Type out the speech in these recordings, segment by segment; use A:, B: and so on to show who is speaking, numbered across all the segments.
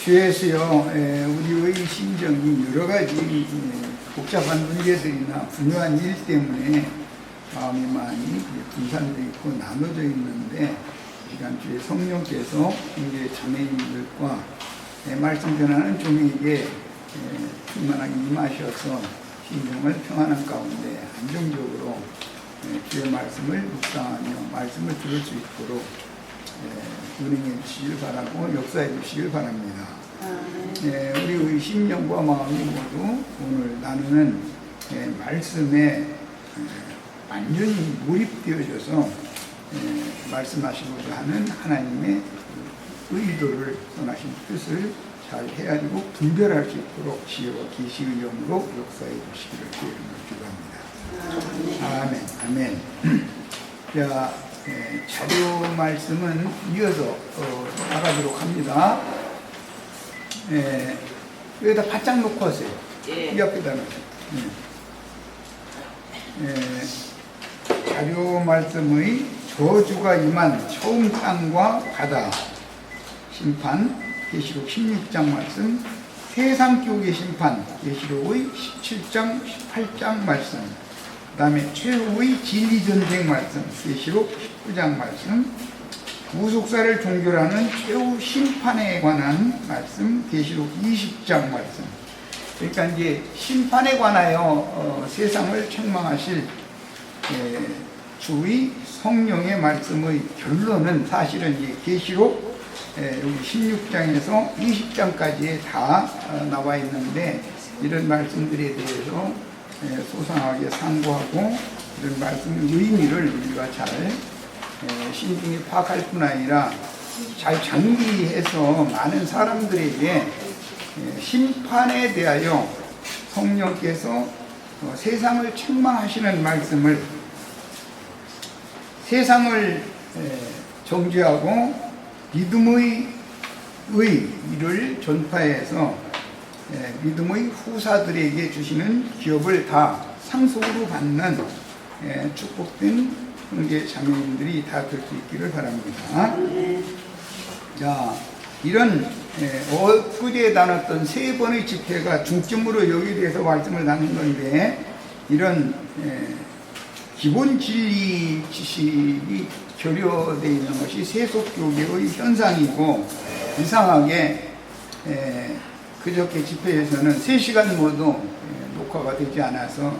A: 주에서요, 우리의 심정이 여러 가지 복잡한 문제들이나 분유한 일 때문에 마음이 많이 분산되어 있고 나눠져 있는데, 이간주에 성령께서 이제 자매님들과 말씀 전하는 종에게 충만하게 임하셔서 심정을 평안한 가운데 안정적으로 주의 말씀을 묵상하며 말씀을 들을 수 있도록 운행해 주시길 바라고 역사해 주시길 바랍니다. 우리의 심령과 마음이 모두 오늘 나누는 말씀에 완전히 몰입되어져서 말씀하시고자 하는 하나님의 의도를 선하신 뜻을 잘 헤아리고 분별할 수 있도록 지혜와 계시의 영으로 역사해 주시기를 기도합니다. 아멘. 아멘. 자, 자료 말씀은 이어서 나가도록 합니다. 여기다 바짝 놓고 하세요. 이 앞에다 놓으세요. 자료 말씀의 저주가 임한 처음 땅과 바다 심판, 계시록 16장 말씀, 세상 교회 심판, 계시록의 17장, 18장 말씀, 그 다음에 최후의 진리전쟁 말씀, 계시록 19장 말씀, 무속사를 종결하는 최후 심판에 관한 말씀, 계시록 20장 말씀. 그러니까 이제 심판에 관하여 세상을 책망하실 주의 성령의 말씀의 결론은 사실은 이제 계시록 여기 16장에서 20장까지에 다 나와 있는데, 이런 말씀들에 대해서 소상하게 상고하고 이런 말씀의 의미를 우리가 잘 신중히 파악할 뿐 아니라 잘 정리해서 많은 사람들에게 심판에 대하여 성령께서 세상을 책망하시는 말씀을, 세상을 정죄하고 믿음의 의를 전파해서 믿음의 후사들에게 주시는 기업을 다 상속으로 받는 축복된 형제 자매님들이 다 될 수 있기를 바랍니다. 자, 이런 엊그제 나눴던 세 번의 집회가 중점으로 여기에 대해서 말씀을 나눈 건데, 이런 기본 진리 지식이 결여되어 있는 것이 세속교계의 현상이고, 이상하게 그저께 집회에서는 3시간 모두 녹화가 되지 않아서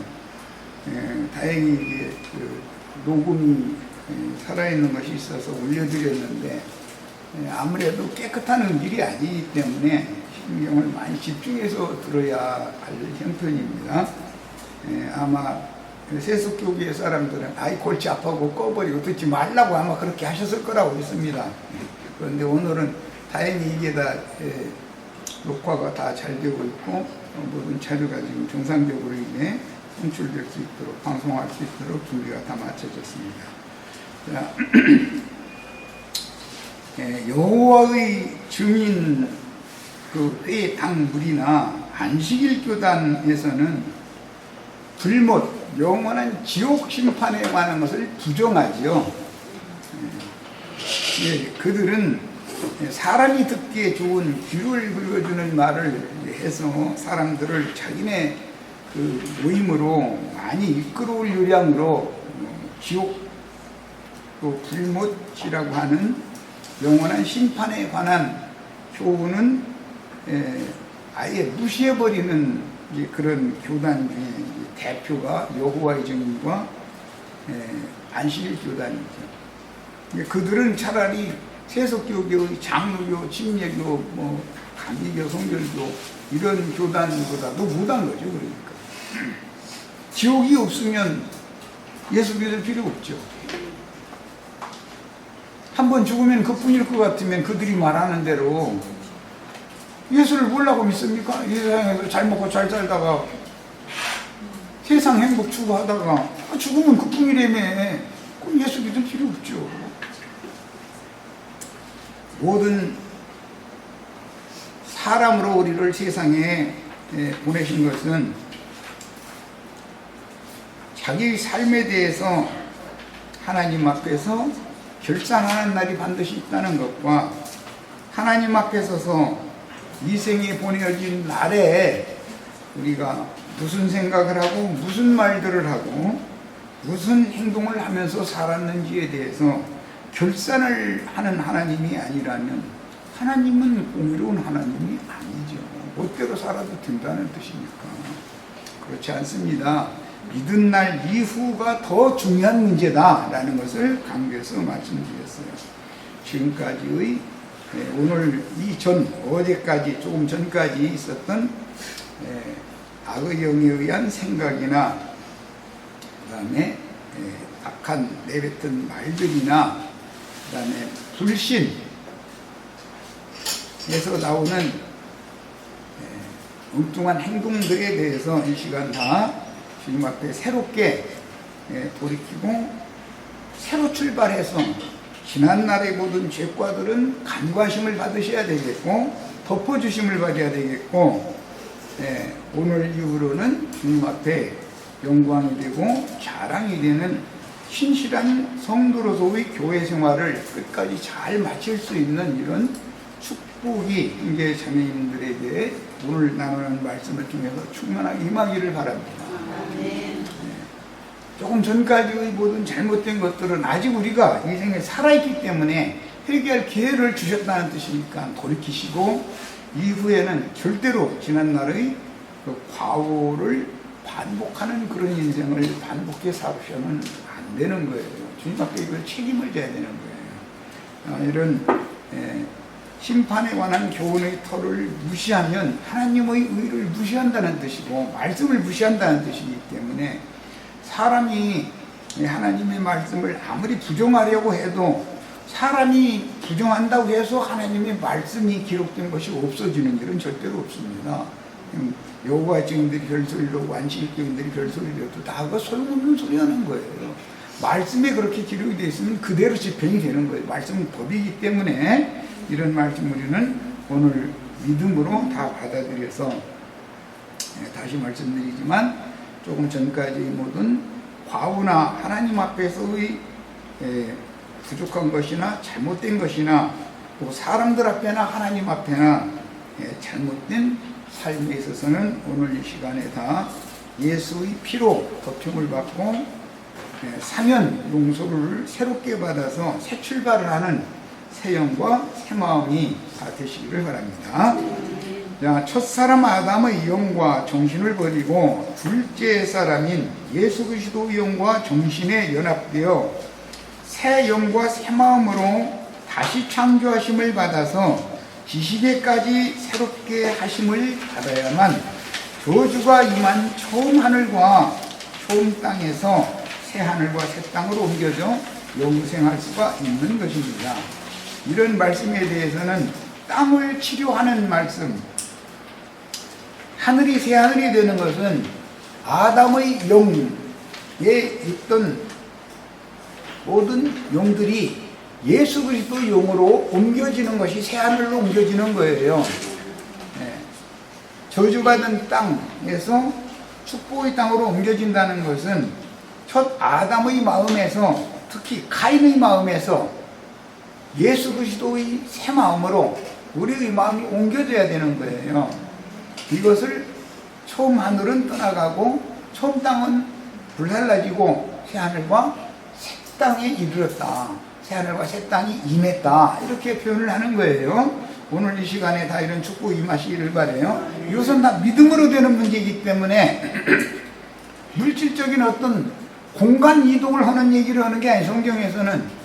A: 다행히 이제 녹음이 살아있는 것이 있어서 올려드렸는데, 아무래도 깨끗한 음질이 아니기 때문에 신경을 많이 집중해서 들어야 할 형편입니다. 아마 세속교계 사람들은 아이 골치 아파고 꺼버리고 듣지 말라고 아마 그렇게 하셨을 거라고 믿습니다. 그런데 오늘은 다행히 이게 다 녹화가 다 잘 되고 있고, 모든 자료가 지금 정상적으로 이제 송출될 수 있도록, 방송할 수 있도록 준비가 다 마쳐졌습니다. 자, 여호와의 증인 그 회의 당물이나 안식일 교단에서는 불못, 영원한 지옥 심판에 관한 것을 부정하지요. 그들은 사람이 듣기에 좋은 귀를 긁어주는 말을 해서 사람들을 자기네 그 모임으로 많이 이끌어올 요량으로 지옥 또 불못이라고 하는 영원한 심판에 관한 교훈은 아예 무시해버리는 그런 교단 중에 대표가 여호와의 증인과 안식일 교단이죠. 그들은 차라리 세속교계의 장로교, 침례교, 감리교, 성결교 이런 교단보다도 못한 거죠. 그러니까 지옥이 없으면 예수 믿을 필요 없죠. 한번 죽으면 그뿐일 것 같으면 그들이 말하는 대로 예수를 뭐라고 믿습니까? 이 세상에서 잘 먹고 잘 살다가 세상 행복 추구하다가 죽으면 그뿐이라며. 그럼 예수 믿을 필요 없죠. 모든 사람으로 우리를 세상에 보내신 것은 자기 삶에 대해서 하나님 앞에서 결산하는 날이 반드시 있다는 것과 하나님 앞에 서서 이 생에 보내어진 날에 우리가 무슨 생각을 하고 무슨 말들을 하고 무슨 행동을 하면서 살았는지에 대해서 결산을 하는 하나님이 아니라면 하나님은 공의로운 하나님이 아니죠. 멋대로 살아도 된다는 뜻이니까. 그렇지 않습니다. 믿은 날 이후가 더 중요한 문제다라는 것을 강조해서 말씀드렸어요. 지금까지의 오늘 어제까지 조금 전까지 있었던 악의 영에 의한 생각이나 그 다음에 악한 내뱉은 말들이나 그 다음에 불신에서 나오는 엉뚱한 행동들에 대해서 이 시간 다 주님 앞에 새롭게 돌이키고 새로 출발해서 지난날의 모든 죄과들은 간과심을 받으셔야 되겠고 덮어주심을 받아야 되겠고 오늘 이후로는 주님 앞에 영광이 되고 자랑이 되는 신실한 성도로서의 교회 생활을 끝까지 잘 마칠 수 있는 이런 축복이 형제 자매님들에게 오늘 나누는 말씀을 통해서 충만하게 임하기를 바랍니다. 조금 전까지의 모든 잘못된 것들은 아직 우리가 이 생에 살아있기 때문에 회개할 기회를 주셨다는 뜻이니까 돌이키시고 이후에는 절대로 지난날의 그 과오를 반복하는 그런 인생을 반복해 살으셔는 안 되는 거예요. 주님 앞에 이걸 책임을 져야 되는 거예요. 이런 심판에 관한 교훈의 터를 무시하면 하나님의 의를 무시한다는 뜻이고 말씀을 무시한다는 뜻이기 때문에 사람이 하나님의 말씀을 아무리 부정하려고 해도 사람이 부정한다고 해서 하나님의 말씀이 기록된 것이 없어지는 일은 절대로 없습니다. 여호와 증인들이 별소리로 안식일교인들이 별소리로도 다 그거 소용없는 소리 하는 거예요. 말씀에 그렇게 기록이 되어 있으면 그대로 집행이 되는 거예요. 말씀은 법이기 때문에 이런 말씀 우리는 오늘 믿음으로 다 받아들여서 다시 말씀드리지만 조금 전까지 모든 과오나 하나님 앞에서의 부족한 것이나 잘못된 것이나 또 사람들 앞에나 하나님 앞에나 잘못된 삶에 있어서는 오늘 이 시간에 다 예수의 피로 덮임을 받고 사면 용서를 새롭게 받아서 새 출발을 하는 새 영과 새 마음이 다 되시기를 바랍니다. 자, 첫사람 아담의 영과 정신을 버리고 둘째 사람인 예수 그리스도의 영과 정신에 연합되어 새 영과 새 마음으로 다시 창조하심을 받아서 지식에까지 새롭게 하심을 받아야만 저주가 임한 처음 하늘과 처음 땅에서 새 하늘과 새 땅으로 옮겨져 영생할 수가 있는 것입니다. 이런 말씀에 대해서는 땅을 치료하는 말씀, 하늘이 새 하늘이 되는 것은 아담의 영에 있던 모든 영들이 예수 그리스도의 영으로 옮겨지는 것이 새 하늘로 옮겨지는 거예요. 저주받은 땅에서 축복의 땅으로 옮겨진다는 것은 첫 아담의 마음에서 특히 가인의 마음에서 예수 그리스도의 새 마음으로 우리의 마음이 옮겨져야 되는 거예요. 이것을 처음 하늘은 떠나가고 처음 땅은 불살라지고 새 하늘과 새 땅에 이르렀다. 새 하늘과 새 땅이 임했다. 이렇게 표현을 하는 거예요. 오늘 이 시간에 다 이런 축복이 임하시기를 바라요. 이것은 다 믿음으로 되는 문제이기 때문에 물질적인 어떤 공간 이동을 하는 얘기를 하는 게 아니에요. 성경에서는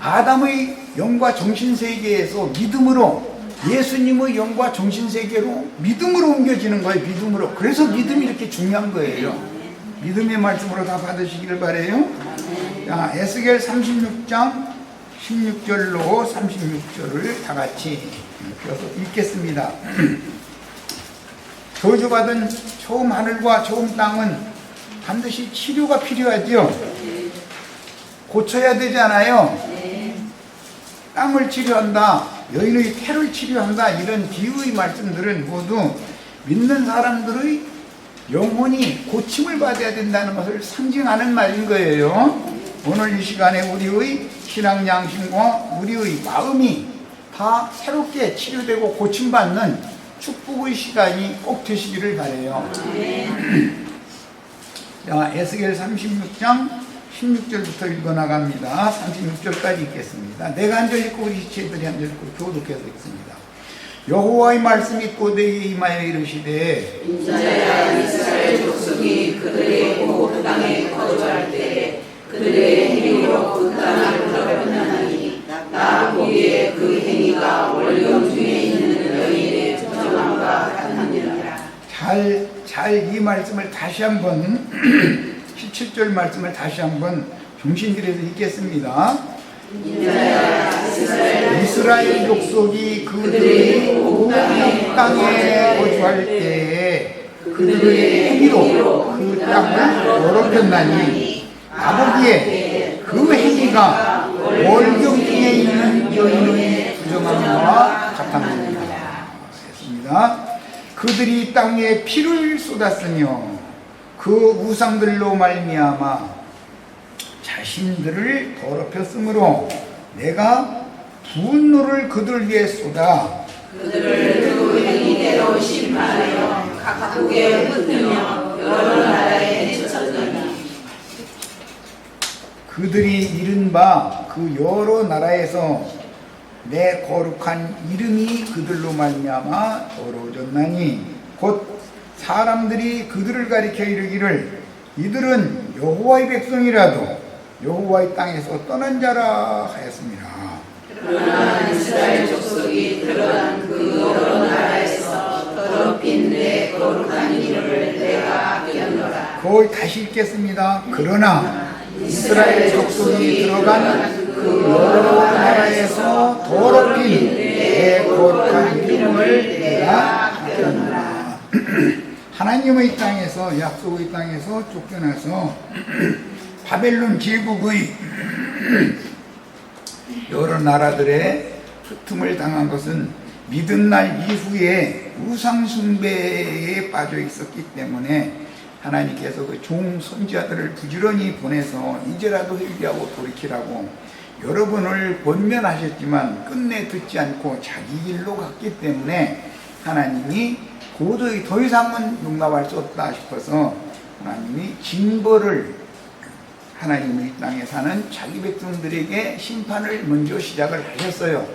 A: 아담의 영과 정신세계에서 믿음으로 예수님의 영과 정신세계로 믿음으로 옮겨지는 거예요. 믿음으로. 그래서 믿음이 이렇게 중요한 거예요. 믿음의 말씀으로 다 받으시기를 바라요. 자, 에스겔 36장 16절로 36절을 다 같이 읽겠습니다. 저주받은 처음 하늘과 처음 땅은 반드시 치료가 필요하죠. 고쳐야 되잖아요. 땅을 치료한다, 여인의 태를 치료한다, 이런 비유의 말씀들은 모두 믿는 사람들의 영혼이 고침을 받아야 된다는 것을 상징하는 말인 거예요. 오늘 이 시간에 우리의 신앙 양심과 우리의 마음이 다 새롭게 치료되고 고침받는 축복의 시간이 꼭 되시기를 바라요. 자, 에스겔 36장 16절부터 읽어나갑니다. 36절까지 읽겠습니다. 내가 한 절 읽고 우리 지체들이 한 절 읽고 교독해서 읽습니다. 여호와의 말씀이 또 내게 임하여 이르시되
B: 인자야 이스라엘 족속이 그들의 고국 땅에 거주할 때에 그들의 행위로 그 땅을 더럽혔나니 나 보기에 그 행위가 월경 중에 있는 여인의 부정함과 같느니라.
A: 잘 이 말씀을 다시 한번 17절 말씀을 다시 한번 중심 들여서 읽겠습니다. 이스라엘 족속이 그들의 고국 땅에 거주할 때에 그들의 행위로 그 땅을 더럽혔나니 나보기에 그 행위가 월경 중에 있는 여인의 부정함과 같았느니라 했습니다. 그들이 땅에 피를 쏟았으며 그 우상들로 말미암아 자신들을 더럽혔으므로 내가 분노를 그들 위에 쏟아
B: 그들을 그 행위대로 심판하여 각국에 흩으며 여러 나라에 내쳤더니
A: 그들이 잃은 바 그 여러 나라에서 내 거룩한 이름이 그들로 말미암아 더러워졌나니 곧 사람들이 그들을 가리켜 이르기를 이들은 여호와의 백성이라도 여호와의 땅에서 떠난 자라 하였습니다.
B: 그러나 이스라엘 족속이 드러난 그 여러 나라에서 더럽힌 내 거룩한 이름을 내가 아꼈노라.
A: 거의 다시 읽겠습니다. 그러나 이스라엘 족속이 들어간 그 여러 나라에서 더럽힌 내 거룩한 이름을 내가 아꼈노라. 하나님의 땅에서 약속의 땅에서 쫓겨나서 바벨론 제국의 여러 나라들의 흩음을 당한 것은 믿은 날 이후에 우상 숭배에 빠져 있었기 때문에 하나님께서 그 종 선지자들을 부지런히 보내서 이제라도 회개하고 돌이키라고 여러 번을 권면하셨지만 끝내 듣지 않고 자기 길로 갔기 때문에 하나님이 도저히 더 이상은 용납할 수 없다 싶어서 하나님이 징벌을 하나님의 땅에 사는 자기 백성들에게 심판을 먼저 시작을 하셨어요.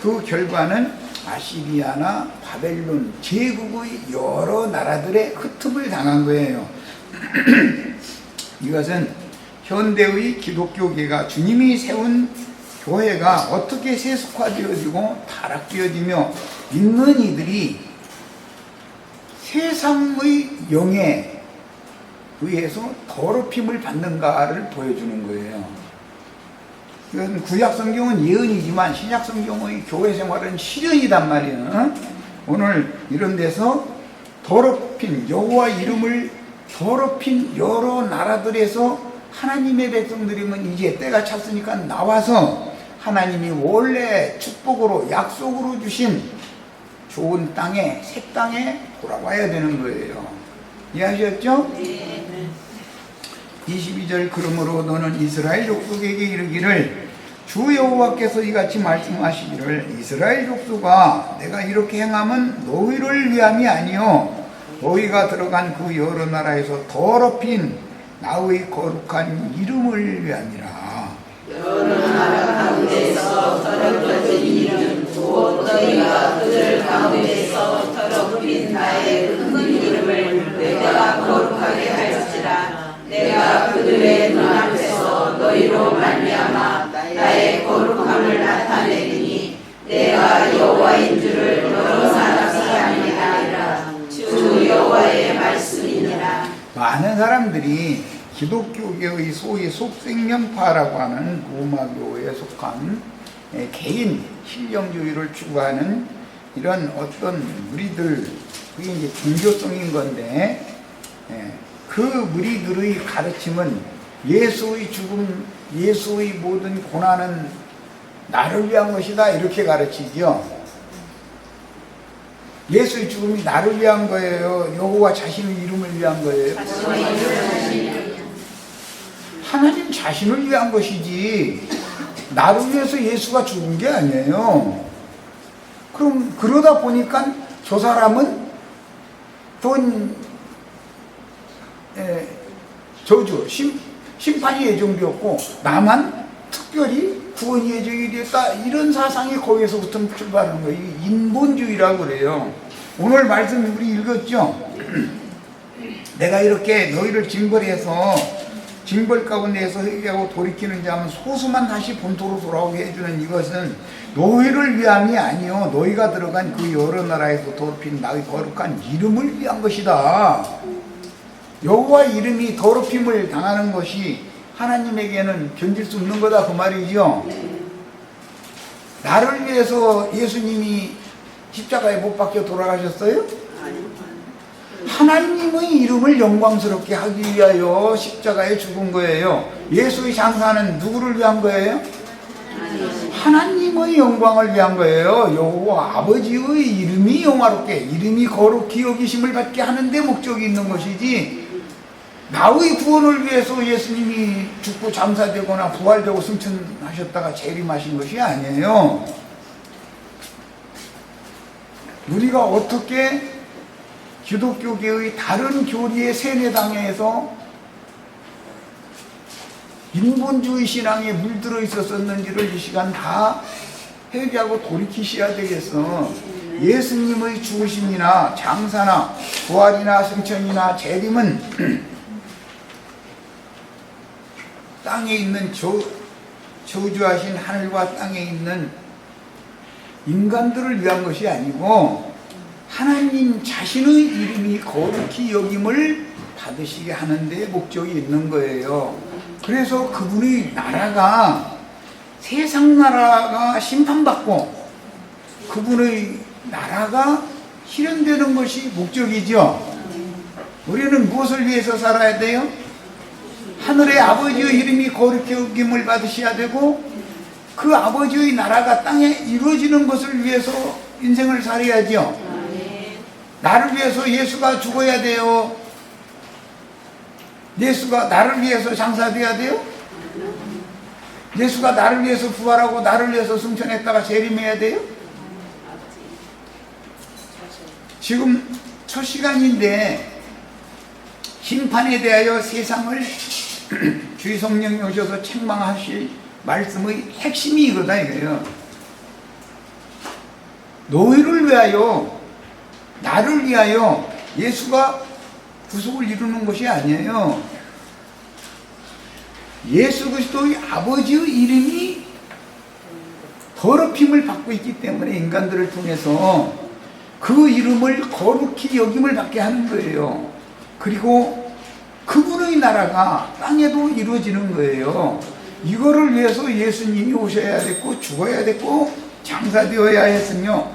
A: 그 결과는 아시리아나 바벨론 제국의 여러 나라들의 흩음을 당한 거예요. 이것은 현대의 기독교계가 주님이 세운 교회가 어떻게 세속화되어지고 타락되어지며 믿는 이들이 세상의 영에 의해서 더럽힘을 받는가를 보여주는 거예요. 이건 구약 성경은 예언이지만 신약 성경의 교회 생활은 실현이단 말이에요. 오늘 이런 데서 더럽힌 여호와 이름을 더럽힌 여러 나라들에서 하나님의 백성들이면 이제 때가 찼으니까 나와서 하나님이 원래 축복으로 약속으로 주신 좋은 땅에 새 땅에 돌아와야 되는 거예요. 이해하셨죠? 네. 22절 그러므로 너는 이스라엘 족속에게 이르기를 주 여호와께서 이같이 말씀하시기를 이스라엘 족속아 내가 이렇게 행함은 너희를 위함이 아니요 너희가 들어간 그 여러 나라에서 더럽힌 나의 거룩한 이름을 위함이라.
B: 여러 나라 가운데서 더럽혀진 이름 곧 너희가 그들 가운데서 더럽힌 나의 큰 이름을 내가 거룩하게 할지라. 내가 그들의 눈앞에서 너희로 말미암아 나의 거룩함을 나타내리니 내가 여호와인 줄을 여러 사람 사람이 아니라 주 여호와의 말씀이니라.
A: 많은 사람들이 기독교계의 소위 속생명파라고 하는 로마교에 속한 개인 신령주의를 추구하는 이런 어떤 무리들, 그게 이제 종교성인 건데, 그 무리들의 가르침은 예수의 죽음, 예수의 모든 고난은 나를 위한 것이다 이렇게 가르치죠. 예수의 죽음이 나를 위한 거예요? 여호와 자신의 이름을 위한 거예요? 하나님 자신을 위한 것이지 나를 위해서 예수가 죽은 게 아니에요. 그럼 그러다 보니까 저 사람은 돈 저주 심판이 예정되었고 나만 특별히 구원이 예정이 되었다, 이런 사상이 거기에서부터 출발하는 거예요. 인본주의라고 그래요. 오늘 말씀 우리 읽었죠? 내가 이렇게 너희를 징벌해서 징벌 가운데에서 회개하고 돌이키는 자 하면 소수만 다시 본토로 돌아오게 해주는 이것은 너희를 위함이 아니요 너희가 들어간 그 여러 나라에서 더럽힌 나의 거룩한 이름을 위한 것이다. 여호와 이름이 더럽힘을 당하는 것이 하나님에게는 견딜 수 없는 거다, 그 말이죠. 나를 위해서 예수님이 십자가에 못 박혀 돌아가셨어요? 하나님의 이름을 영광스럽게 하기 위하여 십자가에 죽은 거예요. 예수의 장사는 누구를 위한 거예요? 하나님의 영광을 위한 거예요. 여호와 아버지의 이름이 영화롭게, 이름이 거룩히 여기심을 받게 하는 데 목적이 있는 것이지, 나의 구원을 위해서 예수님이 죽고 장사되거나 부활되고 승천하셨다가 재림하신 것이 아니에요. 우리가 어떻게 기독교계의 다른 교리의 세뇌당에서 인본주의 신앙에 물들어 있었었는지를 이 시간 다 회개하고 돌이키셔야 되겠어. 예수님의 죽으심이나 장사나 부활이나 승천이나 재림은 땅에 있는 저주하신 하늘과 땅에 있는 인간들을 위한 것이 아니고 하나님 자신의 이름이 거룩히 여김을 받으시게 하는 데 목적이 있는 거예요. 그래서 그분의 나라가, 세상 나라가 심판받고 그분의 나라가 실현되는 것이 목적이죠. 우리는 무엇을 위해서 살아야 돼요? 하늘의 아버지의 이름이 거룩히 여김을 받으셔야 되고 그 아버지의 나라가 땅에 이루어지는 것을 위해서 인생을 살아야죠. 나를 위해서 예수가 죽어야 돼요? 예수가 나를 위해서 장사돼야 돼요? 예수가 나를 위해서 부활하고 나를 위해서 승천했다가 재림해야 돼요? 지금 첫 시간인데 심판에 대하여 세상을 주의 성령이 오셔서 책망하실 말씀의 핵심이 이거다 이거예요. 너희를 위하여, 나를 위하여 예수가 구속을 이루는 것이 아니에요. 예수 그리스도의 아버지의 이름이 더럽힘을 받고 있기 때문에 인간들을 통해서 그 이름을 거룩히 여김을 받게 하는 거예요. 그리고 그분의 나라가 땅에도 이루어지는 거예요. 이거를 위해서 예수님이 오셔야 됐고 죽어야 됐고 장사되어야 했으며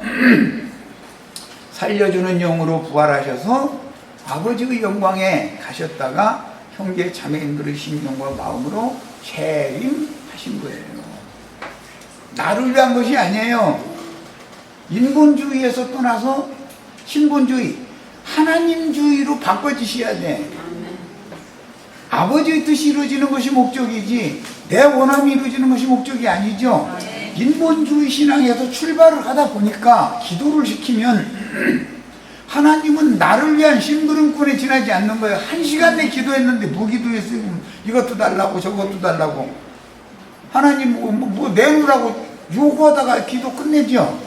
A: 살려주는 영으로 부활하셔서 아버지의 영광에 가셨다가 형제 자매님들의 심령과 마음으로 재림하신 거예요. 나를 위한 것이 아니에요. 인본주의에서 떠나서 신본주의, 하나님주의로 바꿔지셔야 돼. 아버지의 뜻이 이루어지는 것이 목적이지 내 원함이 이루어지는 것이 목적이 아니죠. 인본주의 신앙에서 출발을 하다 보니까 기도를 시키면 하나님은 나를 위한 심부름꾼에 지나지 않는 거예요. 1시간 내 기도했는데 뭐 기도했어요? 이것도 달라고 저것도 달라고. 하나님 뭐 내놓으라고 요구하다가 기도 끝내죠.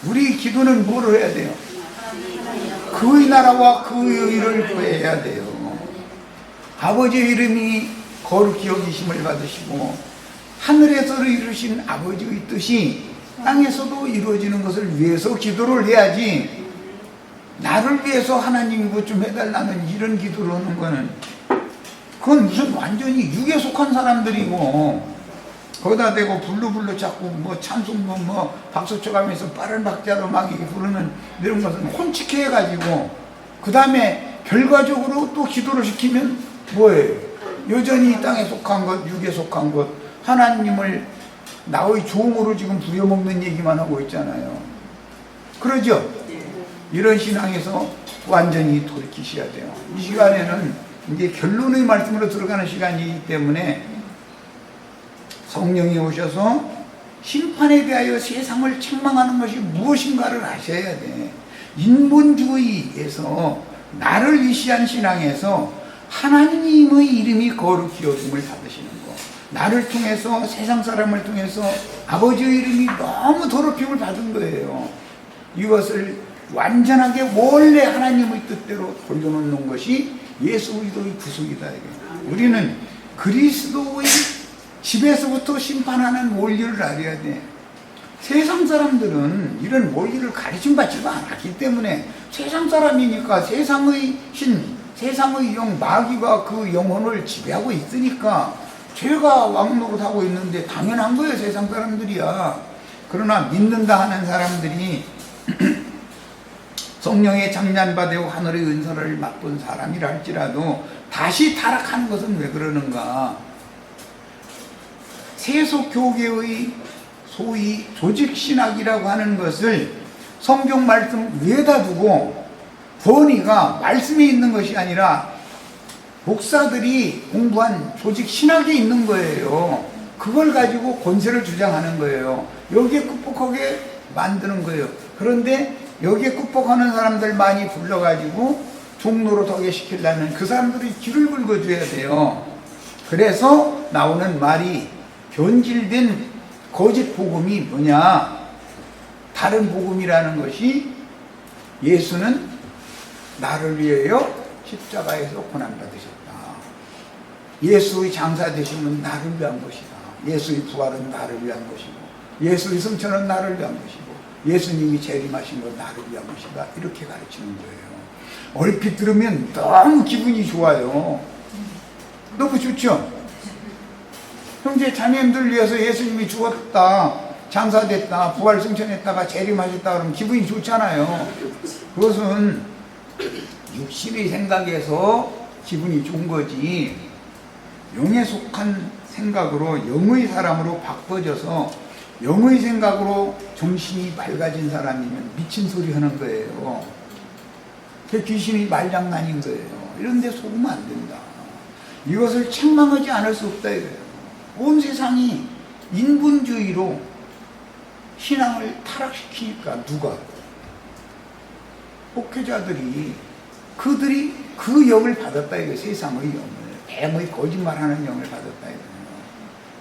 A: 우리 기도는 뭐를 해야 돼요? 그의 나라와 그의 일을 구해야 돼요. 아버지의 이름이 거룩히 여기심을 받으시고 하늘에서 이루신 아버지의 뜻이 땅에서도 이루어지는 것을 위해서 기도를 해야지, 나를 위해서 하나님 이것 좀 해달라는 이런 기도를 하는 거는 그건 무슨 완전히 육에 속한 사람들이고 거기다 대고 불루불루 자꾸 뭐 찬송 뭐 박수 쳐가면서 빠른 박자로 막 이렇게 부르는 이런 것은 혼치케 해가지고 그 다음에 결과적으로 또 기도를 시키면 뭐예요? 여전히 이 땅에 속한 것, 육에 속한 것, 하나님을 나의 종으로 지금 부려먹는 얘기만 하고 있잖아요. 그러죠? 이런 신앙에서 완전히 돌이키셔야 돼요. 이 시간에는 이제 결론의 말씀으로 들어가는 시간이기 때문에 성령이 오셔서 심판에 대하여 세상을 책망하는 것이 무엇인가를 아셔야 돼. 인본주의에서 나를 위시한 신앙에서 하나님의 이름이 거룩히 여김을 받으시는 거, 나를 통해서 세상 사람을 통해서 아버지의 이름이 너무 더럽힘을 받은 거예요. 이것을 완전하게 원래 하나님의 뜻대로 돌려놓는 것이 예수 그리스도의 구속이다. 우리는 그리스도의 집에서부터 심판하는 원리를 알아야 돼. 세상 사람들은 이런 원리를 가르침받지도 않았기 때문에 세상 사람이니까 세상의 신, 세상의 영, 마귀가 그 영혼을 지배하고 있으니까 죄가 왕노릇하고 있는데 당연한 거예요. 세상 사람들이야. 그러나 믿는다 하는 사람들이 성령의 장난받고 하늘의 은사를 맛본 사람이라 할지라도 다시 타락하는 것은 왜 그러는가? 세속교계의 소위 조직신학이라고 하는 것을 성경 말씀 위에다 두고 권위가 말씀에 있는 것이 아니라 목사들이 공부한 조직신학에 있는 거예요. 그걸 가지고 권세를 주장하는 거예요. 여기에 극복하게 만드는 거예요. 그런데 여기에 극복하는 사람들 많이 불러가지고 종로로 하게 시키려면 그 사람들이 귀를 긁어줘야 돼요. 그래서 나오는 말이 변질된 거짓 복음이 뭐냐? 다른 복음이라는 것이 예수는 나를 위하여 십자가에서 고난받으셨다. 예수의 장사 되심은 나를 위한 것이다. 예수의 부활은 나를 위한 것이고 예수의 승천은 나를 위한 것이고 예수님이 재림하신 건 나를 위한 것이다. 이렇게 가르치는 거예요. 얼핏 들으면 너무 기분이 좋아요. 너무 좋죠? 형제 자매님들 위해서 예수님이 죽었다, 장사됐다, 부활 승천했다가 재림하셨다 그러면 기분이 좋잖아요. 그것은 육신의 생각에서 기분이 좋은 거지, 영에 속한 생각으로 영의 사람으로 바꿔져서 영의 생각으로 정신이 맑아진 사람이면 미친 소리 하는 거예요. 그 귀신이 말장난인 거예요. 이런 데 속으면 안 된다. 이것을 책망하지 않을 수 없다 이거예요. 온 세상이 인본주의로 신앙을 타락시키니까 누가? 목회자들이 그들이 그 영을 받았다 이거예요. 세상의 영을, 뱀의 거짓말하는 영을 받았다 이거예요.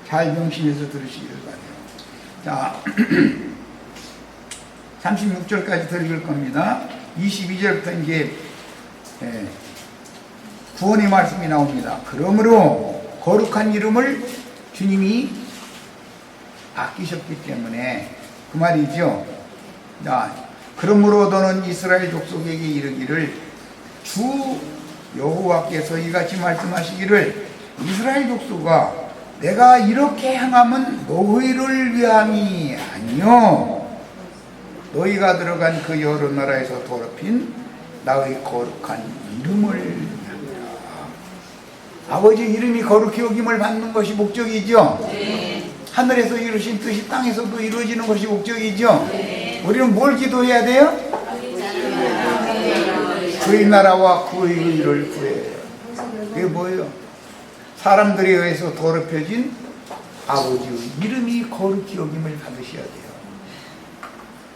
A: 잘 명심해서 들으시기를 바라요. 자, 36절까지 더 읽을 겁니다. 22절부터 이제 구원의 말씀이 나옵니다. 그러므로 거룩한 이름을 주님이 아끼셨기 때문에 그 말이죠. 자, 그러므로 너는 이스라엘 족속에게 이르기를 주 여호와께서 이같이 말씀하시기를 이스라엘 족속아 내가 이렇게 행함은 너희를 위함이 아니요 너희가 들어간 그 여러 나라에서 더럽힌 나의 거룩한 이름을 위함이라. 아버지 이름이 거룩히 여김을 받는 것이 목적이죠.
B: 네.
A: 하늘에서 이루신 뜻이 땅에서도 이루어지는 것이 목적이죠.
B: 네.
A: 우리는 뭘 기도해야 돼요? 그의 나라와 그의 의를 구해야 해요. 그게 뭐예요? 사람들에 의해서 더럽혀진 아버지의 이름이 거룩히 여김을 받으셔야 돼요.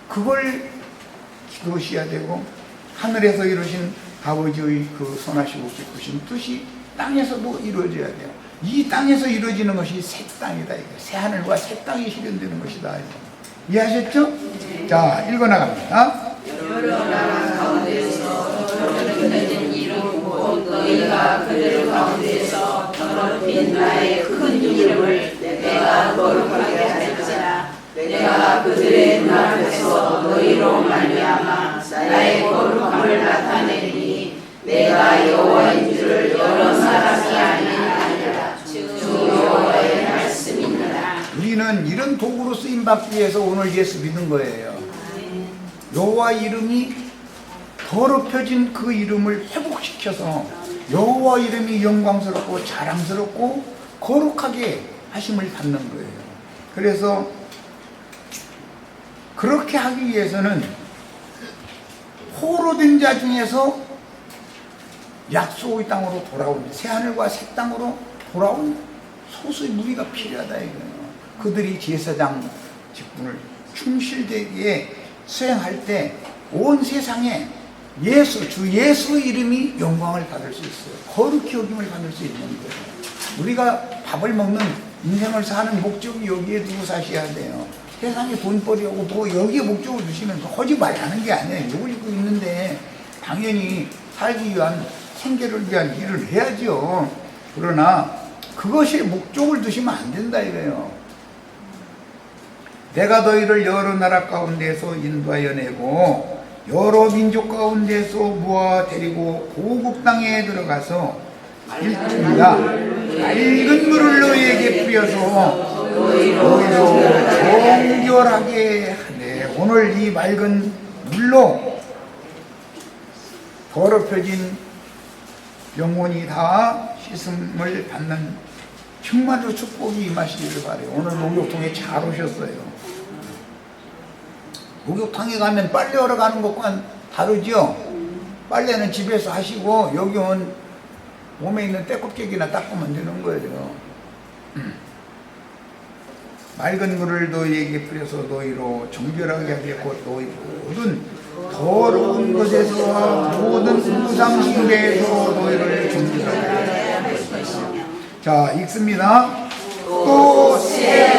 A: 그걸 기도하셔야 되고 하늘에서 이루신 아버지의 그 선하시고 기쁘신 뜻이 땅에서도 이루어져야 돼요. 이 땅에서 이루어지는 것이 새 땅이다. 새 하늘과 새 땅이 실현되는 것이다. 이해하셨죠? 네. 자, 읽어나갑니다.
B: 여러 나라 가운데서 더럽혀진 이름 곧 너희가 그들 가운데서 더럽힌 나의 큰 이름을 내가 거룩하게 하였으나 내가 그들의 눈앞에서 너희로 말미암아 나의 거룩함을 나타내니 내가 여호와인 줄을 여러 사람이 아니라 주 여호와의 말씀이니라.
A: 우리는 이런 도구로 쓰임 받기 위해서 오늘 예수 믿는 거예요. 여호와 이름이 더럽혀진 그 이름을 회복시켜서 여호와 이름이 영광스럽고 자랑스럽고 거룩하게 하심을 받는 거예요. 그래서 그렇게 하기 위해서는 포로된 자 중에서 약속의 땅으로 돌아온 새하늘과 새 땅으로 돌아온 소수의 무리가 필요하다 이거예요. 그들이 제사장 직분을 충실되게 수행할 때 온 세상에 주 예수 이름이 영광을 받을 수 있어요. 거룩히 여김을 받을 수 있는 거예요. 우리가 밥을 먹는 인생을 사는 목적이 여기에 두고 사셔야 돼요. 세상에 돈벌이하고 뭐 여기에 목적을 두시면 거짓말 하는 게 아니에요. 이걸 입고 있는데 당연히 살기 위한 생계를 위한 일을 해야죠. 그러나 그것이 목적을 두시면 안 된다 이거예요. 내가 너희를 여러 나라 가운데서 인도하여 내고 여러 민족 가운데서 모아 데리고 고국 땅에 들어가서 일주일야 맑은 물을 너희에게 뿌려서 너희로 정결하게 하네. 오늘 이 맑은 물로 더럽혀진 영혼이 다 씻음을 받는 정말로 축복이 임하시기를 바래요. 오늘 목욕탕에 잘 오셨어요. 목욕탕에 가면 빨래하러 가는 것과는 다르죠. 빨래는 집에서 하시고 여기 온 몸에 있는 때껍데기나 닦으면 되는 거예요. 맑은 물을 너희에게 뿌려서 너희로 정결하게 하게 곧 너희 모든 더러운 것에서 모든 우상 숭배에서 너희를 정결하게 하게. 자, 읽습니다. 또 새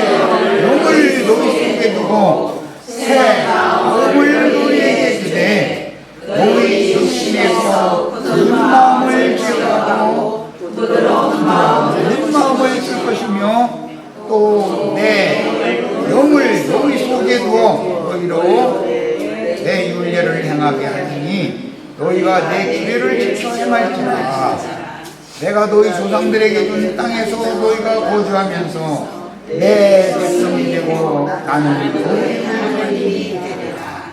A: 영을 너희 속에 두고 새 마음을 너희에게 주되 너희 육신에서 굳은 마음을 제거하고 부드러운 마음을 줄 것이며 또 내 영을 너희 속에 두어 너희로 내 윤례를 행하게 하리니 너희가 내 규례를 지켜 행할지라. 내가 너희 조상들에게 준 땅에서 너희가 거주하면서 내 백성이 되고 나는 너희를 되리라.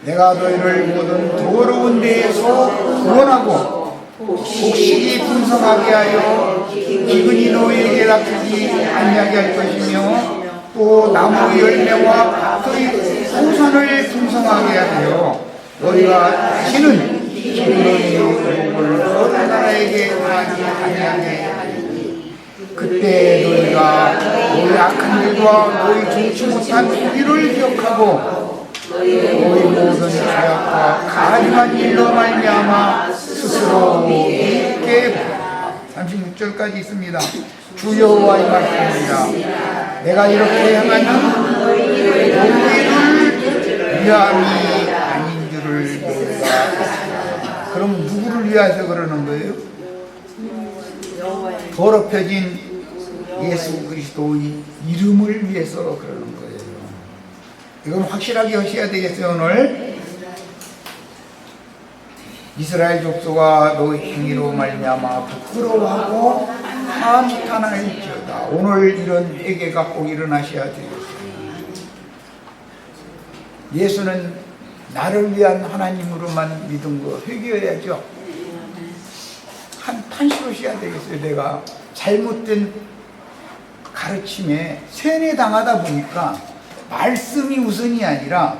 A: 내가 너희를 모든 더러운 데에서 구원하고 곡식이 풍성하게 하여 기근이 너희에게 닥치지 아니하게 할 것이며 또 나무 열매와 밭의 소산을 풍성하게 하여 너희가 다시는 너희 욕을 어느 나라에게 하지 아니하게 하리니 그때 너희가 너희 악한 일과 너희 좋지 못한 소리를 기억하고 너희 모든 죄악과 가증한 일로 말미암아 스스로 믿게 보라. 36절까지 있습니다. 주 여호와의 말씀입니다. 내가 이렇게 행하는 너희를 위함이 아닌 줄을 너희가 알라. 그럼 누구를 위해서 그러는 거예요? 더럽혀진 예수 그리스도의 이름을 위해서 그러는 거예요. 이건 확실하게 하셔야 되겠어요. 오늘 이스라엘 족속아 너희 행위로 말미암아 부끄러워하고 한탄할지어다. 오늘 이런 회개가 꼭 일어나셔야 되겠어요. 예수는 나를 위한 하나님으로만 믿은 거 회개해야죠. 탄식하셔야 되겠어요. 내가 잘못된 가르침에 세뇌당하다 보니까 말씀이 우선이 아니라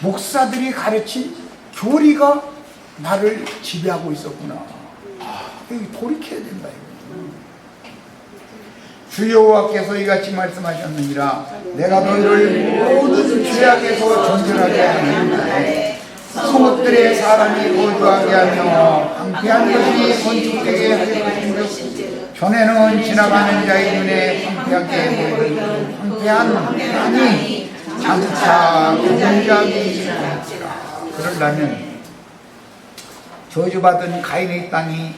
A: 목사들이 가르친 교리가 나를 지배하고 있었구나. 여기 돌이켜야 된다. 주 여호와께서 이같이 말씀하셨느니라. 내가 너희를 모든 죄악에서 정결하게 하는 날에 성읍들의 사람이 거주하게 하며 황폐한 것이 건축되게 할 것인즉 전에는 지나가는 자의 눈에 황폐하게 보이던 황폐한 땅이 장차 경작이 되리라. 그러려면 저주받은 가인의 땅이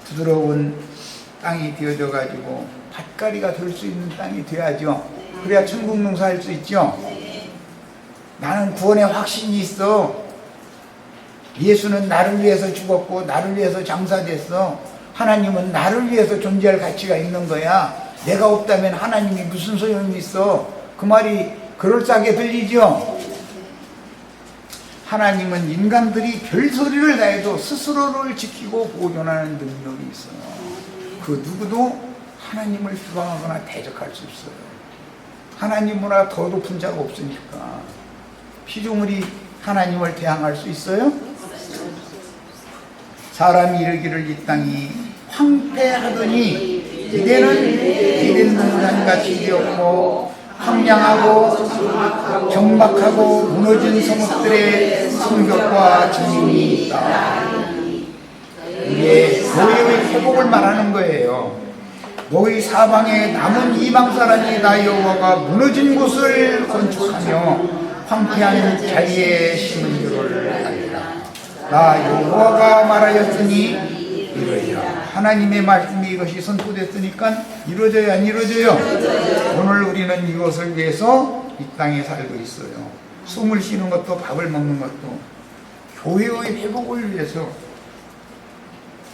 A: 부드러운 땅이 되어져 가지고 밭가리가 될 수 있는 땅이 돼야죠. 그래야 천국 농사할 수 있죠. 나는 구원의 확신이 있어. 예수는 나를 위해서 죽었고 나를 위해서 장사됐어. 하나님은 나를 위해서 존재할 가치가 있는 거야. 내가 없다면 하나님이 무슨 소용이 있어. 그 말이 그럴싸하게 들리죠. 하나님은 인간들이 별소리를 다해도 스스로를 지키고 보존하는 능력이 있어요. 그 누구도 하나님을 비방하거나 대적할 수 없어요. 하나님보다 더 높은 자가 없으니까. 피조물이 하나님을 대항할 수 있어요? 사람이 이르기를 이 땅이 황폐하더니 이제는 이된 동산같이 되었고 황량하고 경박하고 무너진 성읍들의 성벽과 증인이 있다. 이게 교회의 회복을 말하는 거예요. 너희 사방에 남은 이방 사람이 나 여호와가 무너진 곳을 건축하며 황폐한 자리에 심은 줄을 알리라. 나 여호와가 말하였으니 이루어지라. 하나님의 말씀이 이것이 선포됐으니까 이루어져야 안 이루어져요? 오늘 우리는 이것을 위해서 이 땅에 살고 있어요. 숨을 쉬는 것도 밥을 먹는 것도 교회의 회복을 위해서.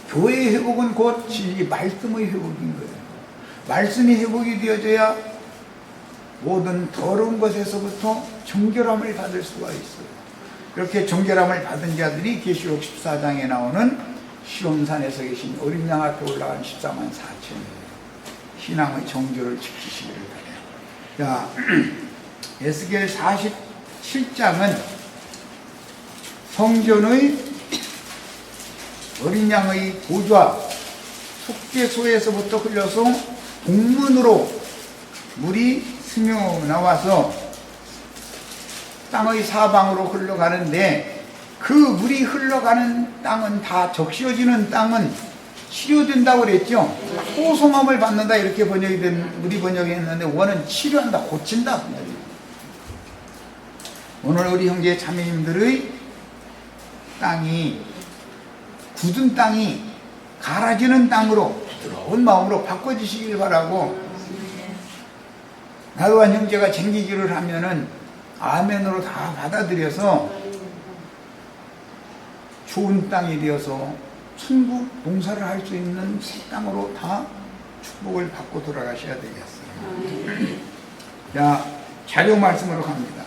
A: 교회의 회복은 곧 진리 말씀의 회복인 거예요. 말씀이 회복이 되어져야 모든 더러운 것에서부터 정결함을 받을 수가 있어요. 그렇게 정결함을 받은 자들이 계시록 14장에 나오는 시온산에서 계신 어린 양 앞에 올라간 14만 4천이에요. 신앙의 정결을 지키시기를 바래요. 자, 에스겔 47장은 성전의 어린 양의 보좌 속죄소에서부터 흘려서 동문으로 물이 스며 나와서 땅의 사방으로 흘러가는데, 그 물이 흘러가는 땅은 다 적셔지는 땅은 치료된다고 그랬죠. 소송함을 받는다 이렇게 우리 번역했는데 원은 치료한다, 고친다. 오늘 우리 형제 자매님들의 땅이, 굳은 땅이 갈아지는 땅으로 부드러운 마음으로 바꿔주시길 바라고, 나도한 형제가 쟁기질을 하면은 아멘으로 다 받아들여서 좋은 땅이 되어서 천국 농사를 할 수 있는 새 땅으로 다 축복을 받고 돌아가셔야 되겠어요. 자, 자료 말씀으로 갑니다.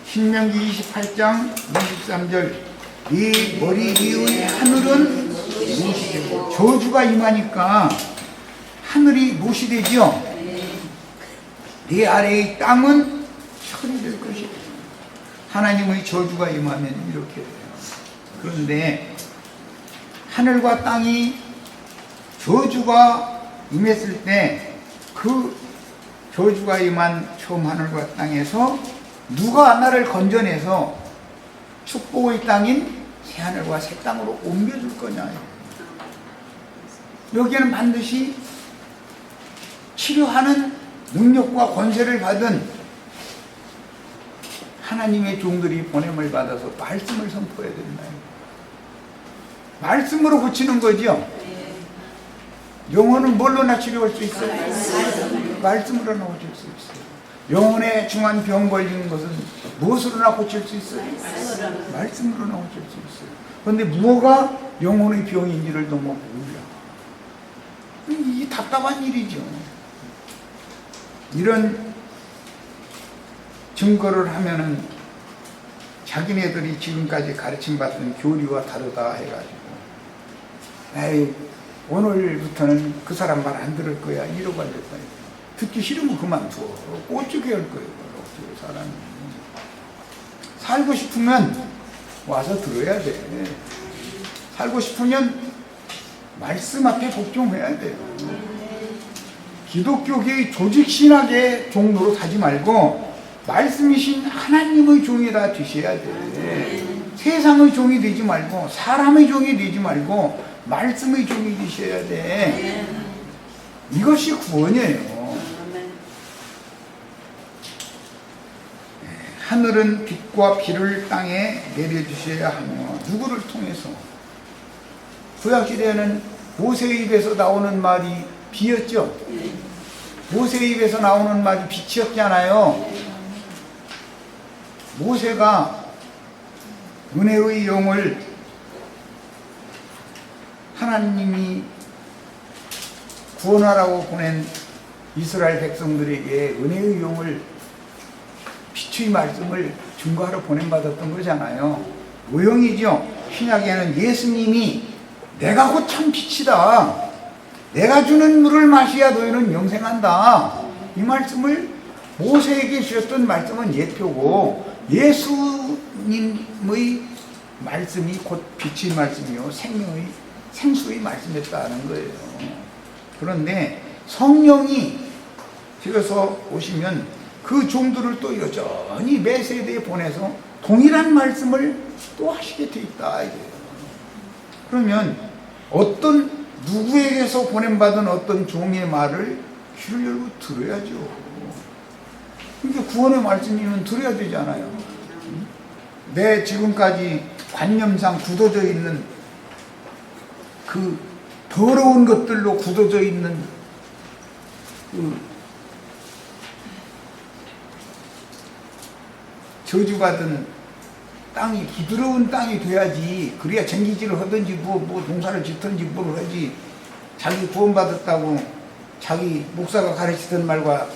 A: 신명기 28장 23절, 네 머리 위의 하늘은 무시되고, 저주가 임하니까 하늘이 무시되죠. 네 아래의 땅은 철이 될 것이다. 하나님의 저주가 임하면 이렇게 돼요. 그런데 하늘과 땅이 저주가 임했을 때, 그 저주가 임한 처음 하늘과 땅에서 누가 나를 건져내서 축복의 땅인 새하늘과 새 땅으로 옮겨줄 거냐. 여기에는 반드시 치료하는 능력과 권세를 받은 하나님의 종들이 보냄을 받아서 말씀을 선포해야 된다. 말씀으로 고치는 거죠. 영혼은 뭘로나 치료할 수 있어요? 말씀으로나 고칠 수 있어요. 영혼에 중한 병 걸리는 것은 무엇으로나 고칠 수 있어요? 말씀으로나 고칠 수 있어요. 그런데 무엇가 영혼의 병인지를 너무 몰라. 이게 답답한 일이죠. 이런 증거를 하면은 자기네들이 지금까지 가르침받은 교리와 다르다 해가지고, 에이, 오늘부터는 그 사람 말 안 들을 거야 이러고 앉았다. 듣기 싫으면 그만둬. 어떻게 할 거예요? 어떻게 사람이. 살고 싶으면 와서 들어야 돼. 살고 싶으면 말씀 앞에 복종해야 돼요. 기독교계의 조직신학의 종로로 사지 말고 말씀이신 하나님의 종이라 되셔야 돼. 세상의 종이 되지 말고, 사람의 종이 되지 말고 말씀의 종이 되셔야 돼. 이것이 구원이에요. 하늘은 빛과 비를 땅에 내려주셔야 하며, 누구를 통해서? 구약시대에는 모세의 입에서 나오는 말이 비였죠. 모세의 입에서 나오는 말이 빛이었잖아요. 모세가 은혜의 영을 하나님이 구원하라고 보낸 이스라엘 백성들에게 은혜의 영을, 빛의 말씀을 증거하러 보냄받았던 거잖아요. 모형이죠. 신약에는 예수님이 내가 곧 참 빛이다, 내가 주는 물을 마셔야 너희는 영생한다, 이 말씀을 모세에게 주셨던 말씀은 예표고, 예수님의 말씀이 곧 빛의 말씀이요 생명의 생수의 말씀이었다는 거예요. 그런데 성령이 되어서 오시면 그 종들을 또 여전히 매 세대에 보내서 동일한 말씀을 또 하시게 돼 있다 이거예요. 그러면 어떤 누구에게서 보냄받은 어떤 종의 말을 귀를 열고 들어야죠. 그러니까 구원의 말씀이면 들어야 되잖아요. 내 지금까지 관념상 굳어져 있는 그 더러운 것들로 굳어져 있는 그 저주받은 땅이 부드러운 땅이 돼야지. 그래야 쟁기질을 하든지 뭐 농사를 짓든지 뭘 하지. 자기 구원받았다고 자기 목사가 가르치던 말과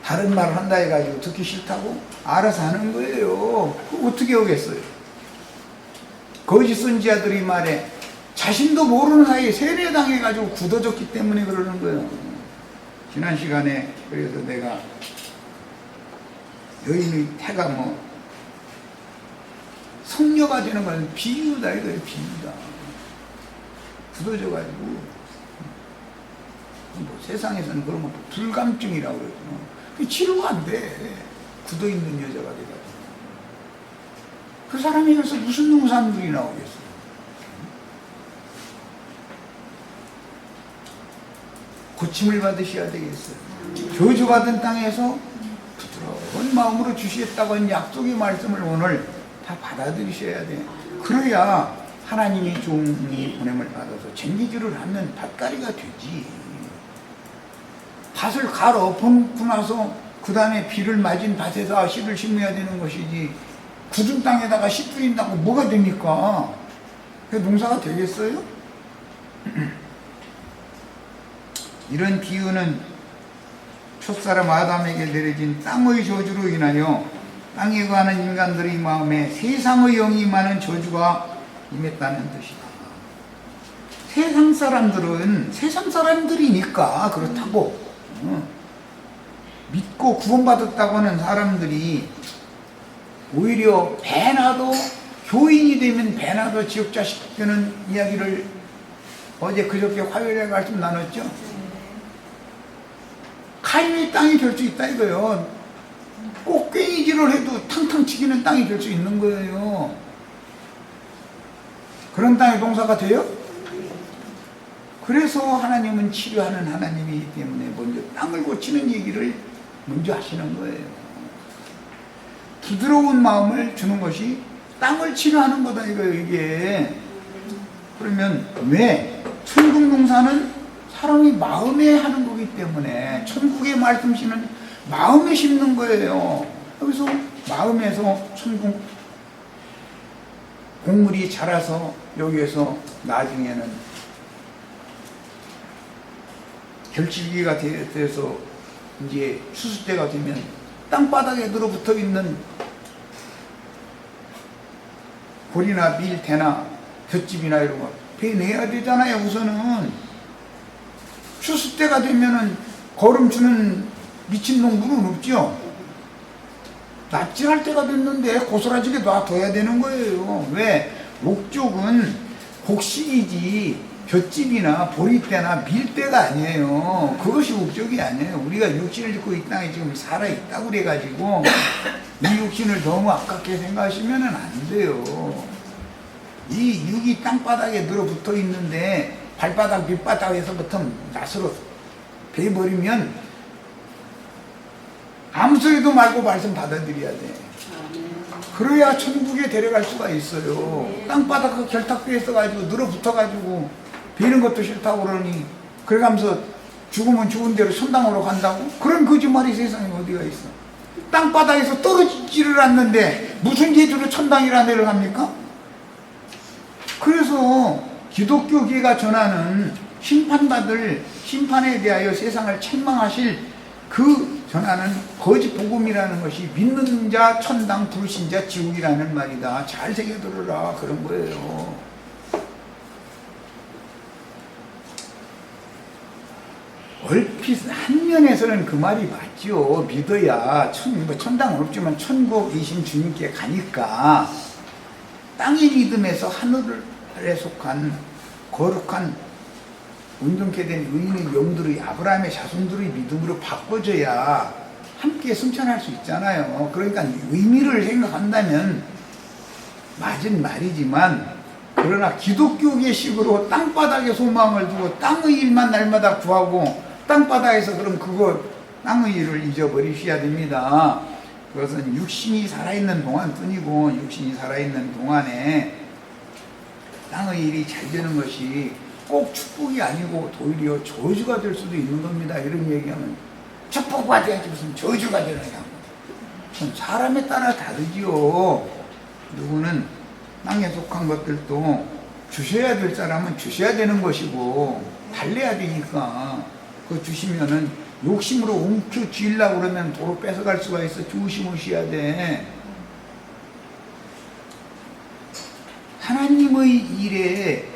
A: 다른 말을 한다 해가지고 듣기 싫다고 알아서 하는 거예요. 어떻게 하겠어요? 거짓 선지자들이 말해 자신도 모르는 사이에 세례당해가지고 굳어졌기 때문에 그러는 거예요. 지난 시간에 그래서 내가 여인의 태가 뭐 성녀가 되는 건 비유다 이거예요. 비유다. 굳어져가지고 뭐 세상에서는 그런 것도 불감증이라고 그러죠. 그게 치료가 안 돼. 굳어있는 여자가 돼가지고 그 사람이 그래서 무슨 농산물이 나오겠어요. 고침을 받으셔야 되겠어요. 저주받은 땅에서 부드러운 마음으로 주시겠다고 한 약속의 말씀을 오늘 다 받아들이셔야 돼. 그래야 하나님이 종이 보냄을 받아서 쟁기질을 하면 밭가리가 되지. 밭을 갈아 봄고 나서 그 다음에 비를 맞은 밭에다 씨를 심어야 되는 것이지 굳은 땅에다가 씨 뿌린다고 뭐가 됩니까? 그 농사가 되겠어요? 이런 비유는 첫사람 아담에게 내려진 땅의 저주로 인하여 땅에 관한 인간들의 마음에 세상의 영이 임하는 저주가 임했다는 뜻이다. 세상 사람들은 세상 사람들이니까 그렇다고 믿고 구원받았다고 하는 사람들이 오히려 배나도 교인이 되면 배나도 지역자식 되는 이야기를 어제 그저께 화요일에 말씀 나눴죠. 카인의 땅이 될 수 있다 이거요. 꼭 괭이질을 해도 탕탕 치기는 땅이 될 수 있는 거예요. 그런 땅에 농사가 돼요? 그래서 하나님은 치료하는 하나님이기 때문에 먼저 땅을 고치는 얘기를 먼저 하시는 거예요. 부드러운 마음을 주는 것이 땅을 치료하는 거다 이거예요. 이게 그러면 왜 천국 농사는 사람이 마음에 하는 거기 때문에 천국의 말씀씨는 마음에 심는 거예요. 여기서 마음에서 천국 곡물이 자라서 여기에서 나중에는 결실기가 돼서 이제 추수 때가 되면 땅바닥에 들어붙어 있는 골이나 밀, 대나 볏짚이나 이런 거 베내야 되잖아요. 우선은 추수 때가 되면은 거름 주는 미친 농부는 없죠. 납질할 때가 됐는데 고스란하게 놔둬야 되는 거예요. 왜? 목적은 곡식이지 볏짚이나 보리대나 밀대가 아니에요. 그것이 목적이 아니에요. 우리가 육신을 짓고 이 땅에 지금 살아있다고 그래가지고 이 육신을 너무 아깝게 생각하시면 안 돼요. 이 육이 땅바닥에 늘어붙어 있는데 발바닥 밑바닥에서부터 낫으로 베버리면 아무 소리도 말고 말씀 받아들여야 돼. 그래야 천국에 데려갈 수가 있어요. 땅바닥 결탁돼 있어가지고 늘어붙어가지고 비는 것도 싫다고 그러니 그래가면서 죽으면 죽은 대로 천당으로 간다고? 그런 거짓말이 세상에 어디가 있어. 땅바닥에서 떨어지지를 않는데 무슨 재주로 천당이라 내려갑니까? 그래서 기독교계가 전하는 심판받을 심판에 대하여 세상을 책망하실 그 전하는 거짓 복음이라는 것이 믿는 자 천당 불신자 지옥이라는 말이다. 잘 새겨들어라 그런 거예요. 얼핏 한 면에서는 그 말이 맞죠. 믿어야 천당은 없지만 천국이신 주님께 가니까 땅의 리듬에서 하늘에 속한 거룩한 온전케 된 의인의 영들의 아브라함의 자손들의 믿음으로 바꿔줘야 함께 승천할 수 있잖아요. 그러니까 의미를 생각한다면 맞은 말이지만, 그러나 기독교계식으로 땅바닥에 소망을 두고 땅의 일만 날마다 구하고 땅바닥에서 그럼 그거 땅의 일을 잊어버리셔야 됩니다. 그것은 육신이 살아있는 동안 뿐이고, 육신이 살아있는 동안에 땅의 일이 잘 되는 것이 꼭 축복이 아니고 도리어 저주가 될 수도 있는 겁니다. 이런 얘기하면 축복받아야지 무슨 저주가 되느냐고. 사람에 따라 다르지요. 누구는 땅에 속한 것들도 주셔야 될 사람은 주셔야 되는 것이고 달래야 되니까, 그거 주시면은 욕심으로 움켜쥐려고 그러면 도로 뺏어갈 수가 있어. 조심하셔야 돼. 하나님의 일에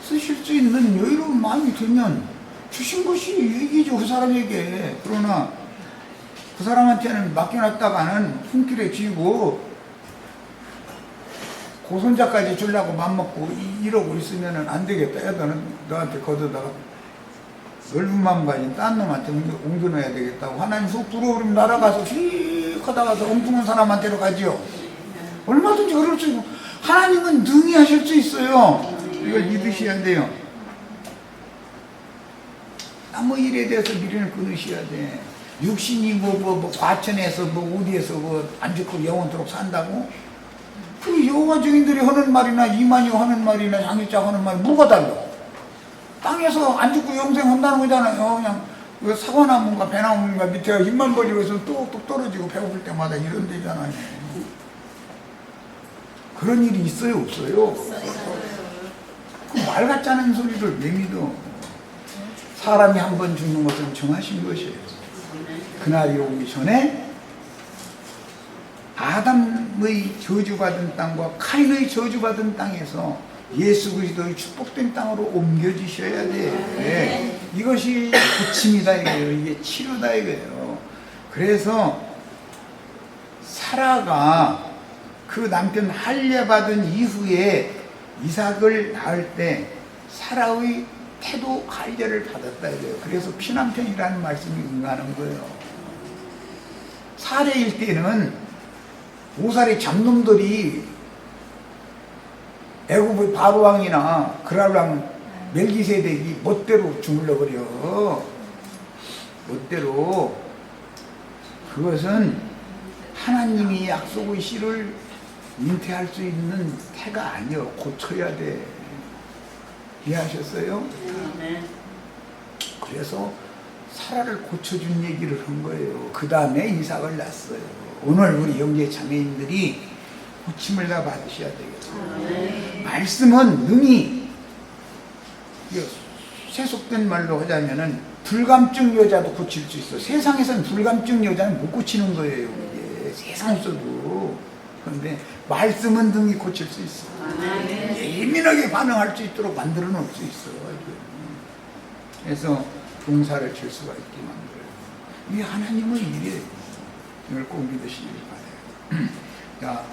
A: 쓰실 수 있는 여유로운 마음이 들면 주신 것이 유익이죠, 그 사람에게. 그러나 그 사람한테는 맡겨놨다가는 손길에 쥐고 고손자까지 주려고 맘먹고 이러고 있으면 안 되겠다. 야, 너한테 거둬다가 넓은 마음 가진 딴 놈한테 옮겨놔야 되겠다고. 하나님 속 들어오면 날아가서 휙 하다가서 엉뚱한 사람한테로 가지요. 얼마든지 그럴 수 있고, 하나님은 능히 하실 수 있어요. 이걸 믿으셔야 돼요. 남의 일에 대해서 미련을 끊으셔야 돼. 육신이 뭐 과천에서 뭐 어디에서 안 좋고 영원토록 산다고? 그 여호와 증인들이 하는 말이나 이만희 하는 말이나 장일자 하는 말이 뭐가 달라? 땅에서 안 죽고 영생한다는 거잖아요. 그냥 그 사과나무인가 배나무인가 밑에가 입만 벌리고 있으면 뚝뚝 떨어지고 배고플 때마다 이런 데잖아요. 그런 일이 있어요, 없어요? 그 말 같지 않은 소리를 왜 믿어? 사람이 한 번 죽는 것은 정하신 것이에요. 그날이 오기 전에 아담의 저주받은 땅과 카인의 저주받은 땅에서 예수 그리스도의 축복된 땅으로 옮겨지셔야 돼. 네. 이것이 고침이다 이거예요. 이게 치료다 이거예요. 그래서 사라가 그 남편 할례받은 이후에 이삭을 낳을 때 사라의 태도 할례를 받았다 이거예요. 그래서 피남편이라는 말씀이 응하는 거예요. 사례일 때는 5살의 잡놈들이 애굽의 바로왕이나 그랄왕 멜기세덱이 멋대로 주물러 버려. 멋대로. 그것은 하나님이 약속의 씨를 잉태할 수 있는 태가 아니요. 고쳐야 돼. 이해하셨어요?
B: 네.
A: 그래서 사라를 고쳐준 얘기를 한 거예요. 그 다음에 이삭을 낳았어요. 오늘 우리 영계 자매인들이 고침을 다 받으셔야 되겠어요. 말씀은 능히, 세속된 말로 하자면은 불감증 여자도 고칠 수 있어. 세상에서는 불감증 여자는 못 고치는 거예요. 이게 세상에서도. 그런데 말씀은 능히 고칠 수 있어. 예민하게 반응할 수 있도록 만들어 놓을 수 있어. 그래서 봉사를 칠 수가 있게 만들어요. 이게 하나님의 일이에요. 이걸 꼭 믿으시길 바라요. 자,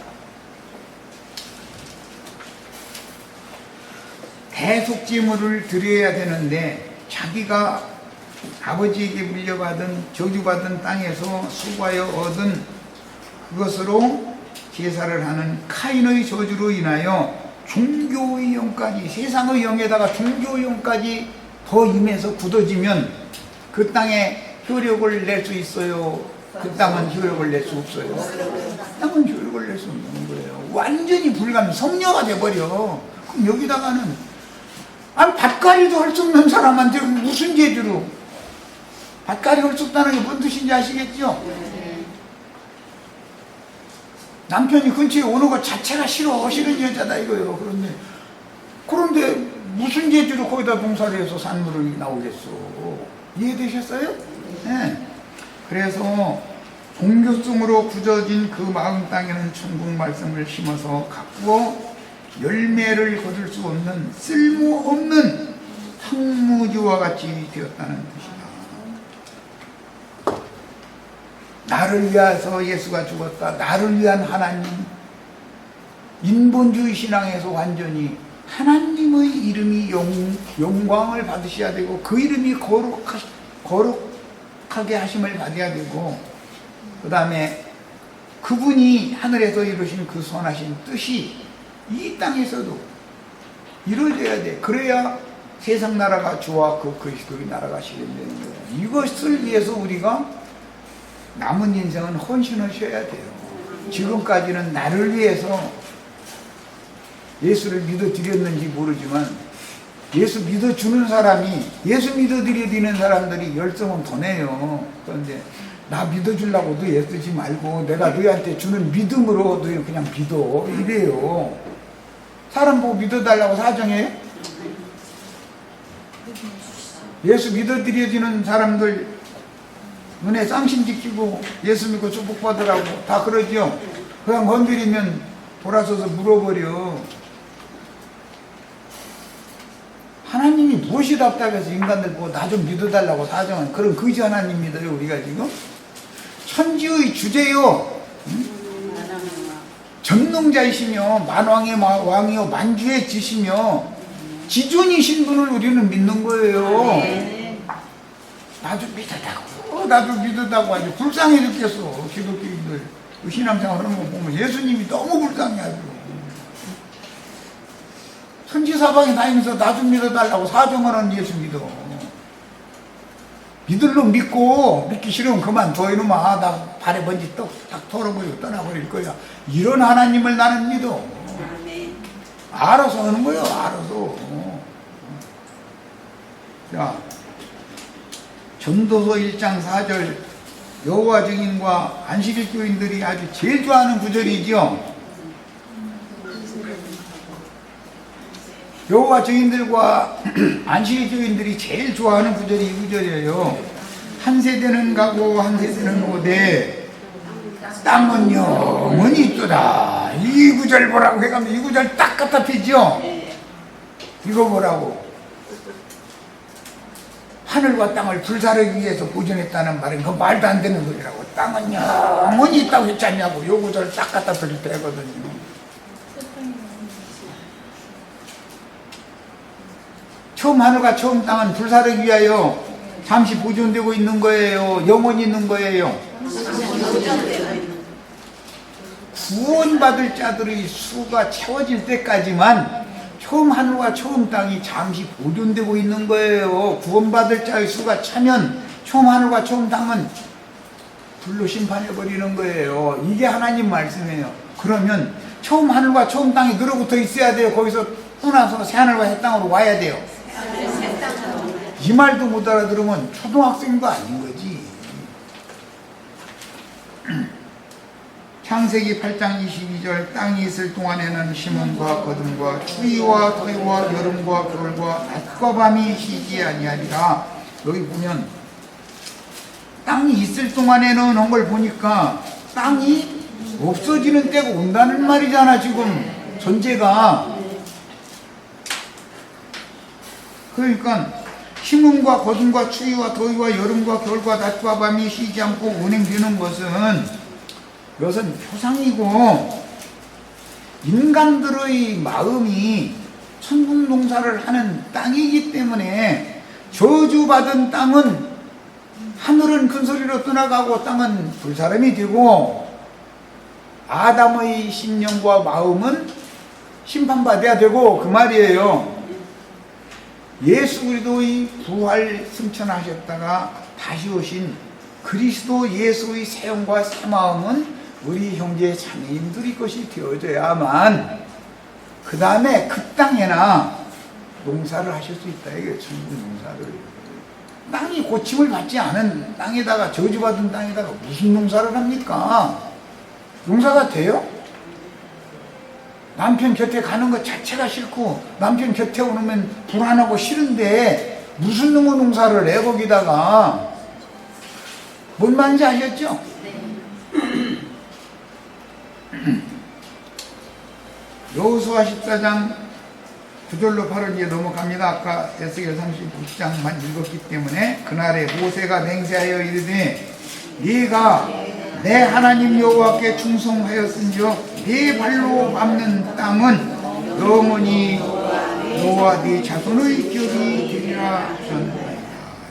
A: 대속제물을 드려야 되는데 자기가 아버지에게 물려받은 저주받은 땅에서 수고하여 얻은 그것으로 제사를 하는 카인의 저주로 인하여 종교의 영까지, 세상의 영에다가 종교의 영까지 더 임해서 굳어지면 그 땅에 효력을 낼 수 있어요? 그 땅은 효력을 낼 수 없어요? 땅은 효력을 낼 수 없는 거예요. 완전히 불가능, 성녀가 돼버려. 그럼 여기다가는 밭갈이도 할 수 없는 사람한테 무슨 재주로? 밭갈이 할 수 없다는 게 뭔 뜻인지 아시겠죠? 남편이 근처에 오는 것 자체가 싫은 여자다 이거예요. 그런데 무슨 재주로 거기다 봉사를 해서 산물이 나오겠어? 이해되셨어요? 네. 그래서 종교성으로 굳어진 그 마음 땅에는 천국 말씀을 심어서 가꾸어 열매를 거둘 수 없는 쓸모없는 황무지와 같이 되었다는 뜻이다. 나를 위해서 예수가 죽었다. 나를 위한 하나님. 인본주의 신앙에서 완전히 하나님의 이름이 영광을 받으셔야 되고 그 이름이 거룩하게 하심을 받아야 되고 그 다음에 그분이 하늘에서 이루신 그 선하신 뜻이 이 땅에서도 이루어져야 돼. 그래야 세상 나라가 주와 그 그리스도의 나라가 실현되는 거예요. 이것을 위해서 우리가 남은 인생은 헌신하셔야 돼요. 지금까지는 나를 위해서 예수를 믿어드렸는지 모르지만 예수 믿어주는 사람이 예수 믿어드리는 사람들이 열성은 더 내요. 그런데 나 믿어주려고 너 애쓰지 말고 내가 너희한테 주는 믿음으로 너희 그냥 믿어 이래요. 사람 보고 믿어달라고 사정해요? 예수 믿어드려지는 사람들 눈에 쌍심 지키고 예수 믿고 축복받으라고 다 그러죠. 그냥 건드리면 돌아서서 물어버려. 하나님이 무엇이 답답해서 인간들 보고 나 좀 믿어달라고 사정한 그런 거지 하나님 믿어요 우리가 지금? 천지의 주제요, 전능자이시며 만왕의 왕이요 만주의 지시며 지존이신 분을 우리는 믿는 거예요. 나도 믿었다고 나도 믿었다고 아주 불쌍해 죽겠어. 기독교인들 신앙생활 하는 거 보면 예수님이 너무 불쌍해 아주. 천지사방에 다니면서 나 좀 믿어달라고 사정하는 예수 믿어. 믿을 놈 믿고 믿기 싫으면 그만둬 이놈아. 나 발에 먼지 딱 털어버리고 떠나버릴 거야. 이런 하나님을 나는 믿어. 알아서 하는 거예요. 알아서. 자, 전도서 1장 4절 여호와 증인과 안식일 교인들이 아주 제일 좋아하는 구절이죠. 여호와 증인들과 안식일 교인들이 제일 좋아하는 구절이 이 구절이에요. 한 세대는 가고 한 세대는 오되 땅은 영원히 있도다. 이 구절 보라고 해가면 이 구절 딱 갖다 피죠. 이거 보라고. 하늘과 땅을 불사르기 위해서 보존했다는 말은 그 말도 안 되는 소리라고. 땅은 영원히 있다고 했지 않냐고. 이 구절 딱 갖다 드릴 때거든요. 처음 하늘과 처음 땅은 불사르기 위하여 잠시 보존되고 있는 거예요. 영원히 있는 거예요. 구원받을 자들의 수가 채워질 때까지만 처음 하늘과 처음 땅이 잠시 보존되고 있는 거예요. 구원받을 자의 수가 차면 처음 하늘과 처음 땅은 불로 심판해버리는 거예요. 이게 하나님 말씀이에요. 그러면 처음 하늘과 처음 땅이 늘어붙어 있어야 돼요. 거기서 떠나서 새 하늘과 새 땅으로 와야 돼요. 이 말도 못 알아들으면 초등학생도 아닌 거지. 창세기 8장 22절 땅이 있을 동안에는 심음과 거둠과 추위와 더위와 여름과 겨울과 낮과 밤이 쉬지 아니하리라. 여기 보면 땅이 있을 동안에는 한 걸 보니까 땅이 없어지는 때가 온다는 말이잖아. 지금 전제가. 그러니까 심음과 거둠과 추위와 더위와 여름과 겨울과 낮과 밤이 쉬지 않고 운행되는 것은 이것은 표상이고 인간들의 마음이 천국농사를 하는 땅이기 때문에 저주받은 땅은 하늘은 큰 소리로 떠나가고 땅은 불사름이 되고 아담의 심령과 마음은 심판받아야 되고 그 말이에요. 예수 그리스도의 부활 승천하셨다가 다시 오신 그리스도 예수의 새 영과 새 마음은 우리 형제 자매인들의 것이 되어져야만 그 다음에 그 땅에나 농사를 하실 수 있다. 이게 천국 농사를. 땅이 고침을 받지 않은 땅에다가 저주받은 땅에다가 무슨 농사를 합니까? 농사가 돼요? 남편 곁에 가는 것 자체가 싫고 남편 곁에 오면 불안하고 싫은데 무슨 놈의 농사를 해 거기다가. 뭔 말인지 아셨죠? 여호수아 14장 9절로 8절 넘어갑니다. 아까 에스겔 39장만 읽었기 때문에 그날에 모세가 맹세하여 이르되 네가 내 하나님 여호와께 충성하였은즉 네 발로 밟는 땅은 영원히 너와 네 자손의 기업이 되리라 하셨느니라.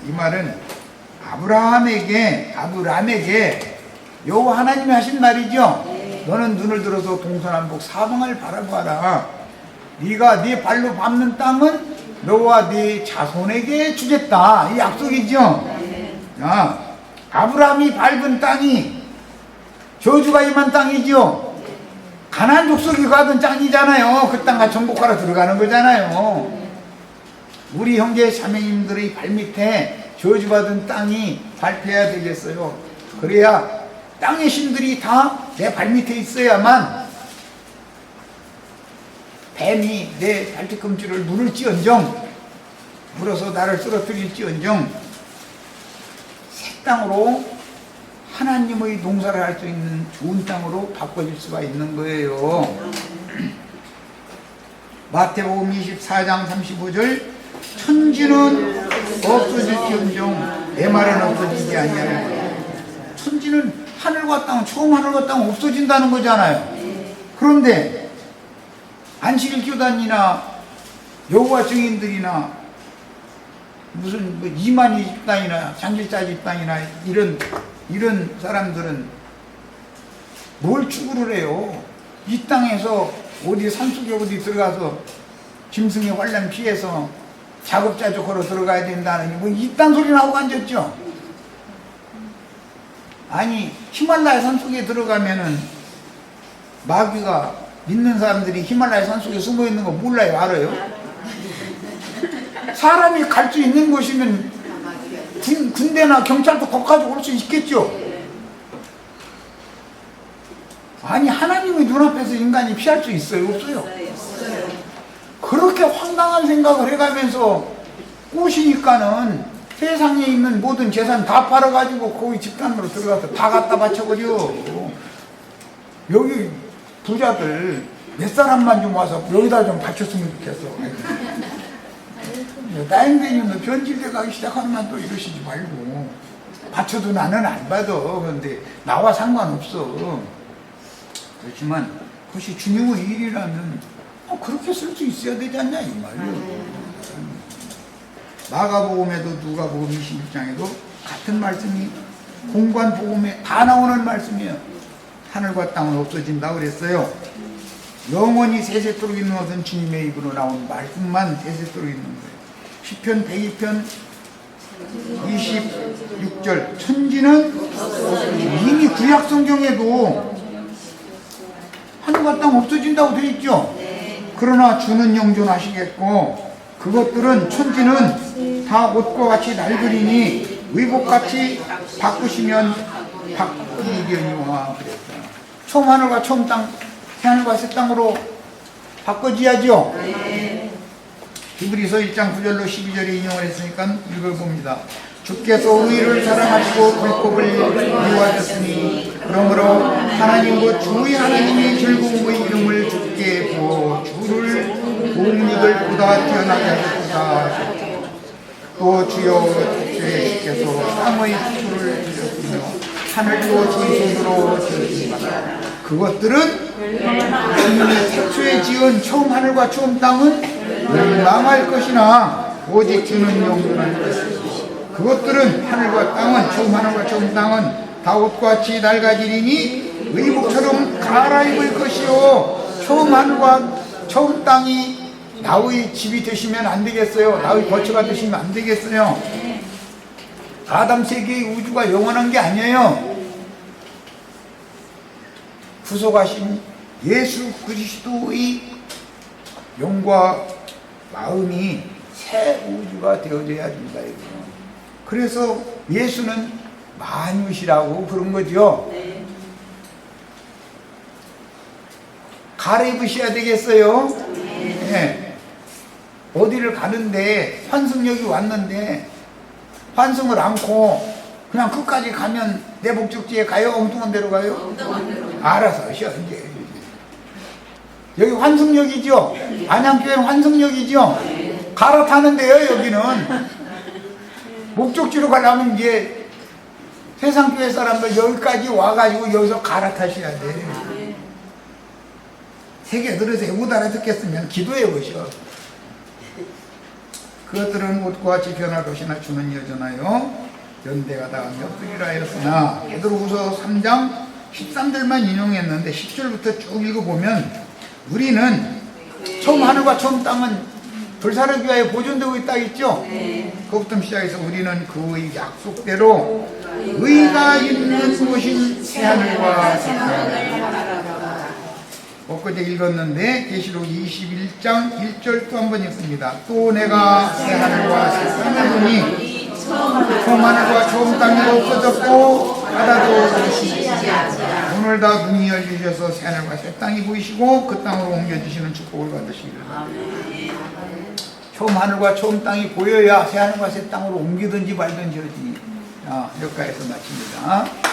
A: 이 말은 아브라함에게 여호와 하나님이 하신 말이죠. 너는 눈을 들어서 동서남북 사방을 바라봐라. 네가 네 발로 밟는 땅은 너와 네 자손에게 주겠다. 이 약속이죠. 아브라함이 밟은 땅이 저주가 임한 땅이죠. 가나안 족속이 가던 땅이잖아요. 그 땅과 정복하러 들어가는 거잖아요. 우리 형제 자매님들의 발밑에 저주받은 땅이 밟혀야 되겠어요. 그래야 땅의 신들이 다 내 발밑에 있어야만 뱀이 내 발뒤꿈치를 물을지언정, 물어서 나를 쓰러뜨릴지언정 새 땅으로 하나님의 농사를 할 수 있는 좋은 땅으로 바꿔질 수가 있는 거예요. 마태복음 24장 35절 천지는 없어질지언정 내 말은 없어지지 아니하리라. 천지는 하늘과 땅, 처음 하늘과 땅 없어진다는 거잖아요. 그런데 안식일 교단이나 여호와 증인들이나 무슨 뭐 이만희 집단이나 장길자 집단이나 이런 사람들은 뭘 추구를 해요? 이 땅에서 어디 산속에 어디 들어가서 짐승의 환란 피해서 작업자적 걸어 들어가야 된다는 뭐 이딴 소리 나오고 앉았죠. 아니 히말라야 산속에 들어가면은 마귀가 믿는 사람들이 히말라야 산속에 숨어 있는 거 몰라요? 알아요? 사람이 갈 수 있는 곳이면 군대나 경찰도 거기까지 올 수 있겠죠. 아니 하나님의 눈앞에서 인간이 피할 수 있어요? 없어요? 그렇게 황당한 생각을 해가면서 꼬시니까는 세상에 있는 모든 재산 다 팔아가지고 거기 집단으로 들어가서 다 갖다 바쳐버려. 여기 부자들 몇 사람만 좀 와서 여기다 좀 바쳤으면 좋겠어. 다행되면 변질돼 가기 시작하면 또 이러시지 말고. 바쳐도 나는 안 받아. 그런데 나와 상관없어. 그렇지만 그것이 주님의 일이라면 그렇게 쓸 수 있어야 되지 않냐 이 말이에요. 마가복음에도 누가복음 26장에도 같은 말씀이 공관복음에 다 나오는 말씀이에요. 하늘과 땅은 없어진다 그랬어요. 영원히 세세토록 있는 것은 주님의 입으로 나온 말씀만 세세토록 있는 거예요. 시편 102편 26절 천지는 이미 구약 성경에도 하늘과 땅 없어진다고 되어 있죠. 그러나 주는 영존하시겠고 그것들은 천지는 다 옷과 같이 낡으리니 의복같이 바꾸시면 바꾸리려니와 그랬어요. 처음 하늘과 처음 땅, 새 하늘과 새 땅으로 바꿔줘야죠. 히브리서 1장 9절로 12절에 인용을 했으니까 읽어봅니다. 주께서 의를 사랑하시고 불법을 미워하셨으니 그러므로 하나님 곧 주의 하나님이 즐거움의 이름을 주께 부어 주를 옥류들보다 뛰어나게 하셨다. 또 주여 주께서 땅의 수를 주셨으며 하늘도 주의 손으로 지으시니라. 그것들은 주님이 태초에 지은 처음 하늘과 처음 땅은 멸망할 것이나 오직 주는 영원할 것이다. 그것들은 하늘과 땅은 처음 하늘과 처음 땅은 다 옷과 같이 낡아지리니 의복처럼 갈아입을 것이요 처음 하늘과 처음 땅이 나의 집이 되시면 안 되겠어요? 나의 거처가 되시면 안 되겠어요? 아담 세계의 우주가 영원한 게 아니에요. 구속하신 예수 그리스도의 영과 마음이 새 우주가 되어져야 된다. 그래서 예수는 만유시라고 부른 거죠. 갈아입으셔야 되겠어요. 네. 어디를 가는데 환승역이 왔는데 환승을 않고 그냥 끝까지 가면 내 목적지에 가요? 엉뚱한 데로 가요? 알아서 하셔. 이제 여기 환승역이죠. 안양교회는 환승역이죠. 갈아타는데요. 여기는 목적지로 가려면 이제 세상교회 사람들 여기까지 와가지고 여기서 갈아타셔야 돼. 세계 들으세요. 못 알아듣겠으면 기도해 보셔. 그것들은 옷과 같이 변화도시나 주는 여전하여 연대가 닿으며 뜨리라 하였으나 베드로후서 3장 13절만 인용했는데 10절부터 쭉 읽어보면 우리는 처음 하늘과 처음 땅은 불사르기 위하여 보존되고 있다 했죠? 그것부터 시작해서 우리는 그의 약속대로 의가 있는 곳인 새하늘과 새 땅을 엊그제 읽었는데 계시록 21장 1절 또 한 번 읽습니다. 또 내가 새하늘과 새 땅을 보니 처음 하늘과 처음 땅이 없어졌고 바다도 없이 오늘 다 눈이 열리셔서 새하늘과 새 땅이 보이시고 그 땅으로 옮겨주시는 축복을 받으시기를 바랍니다. 처음 하늘과 처음 땅이 보여야 새 하늘과 새 땅으로 옮기든지 말든지 하지. 자, 여기까지서 마칩니다.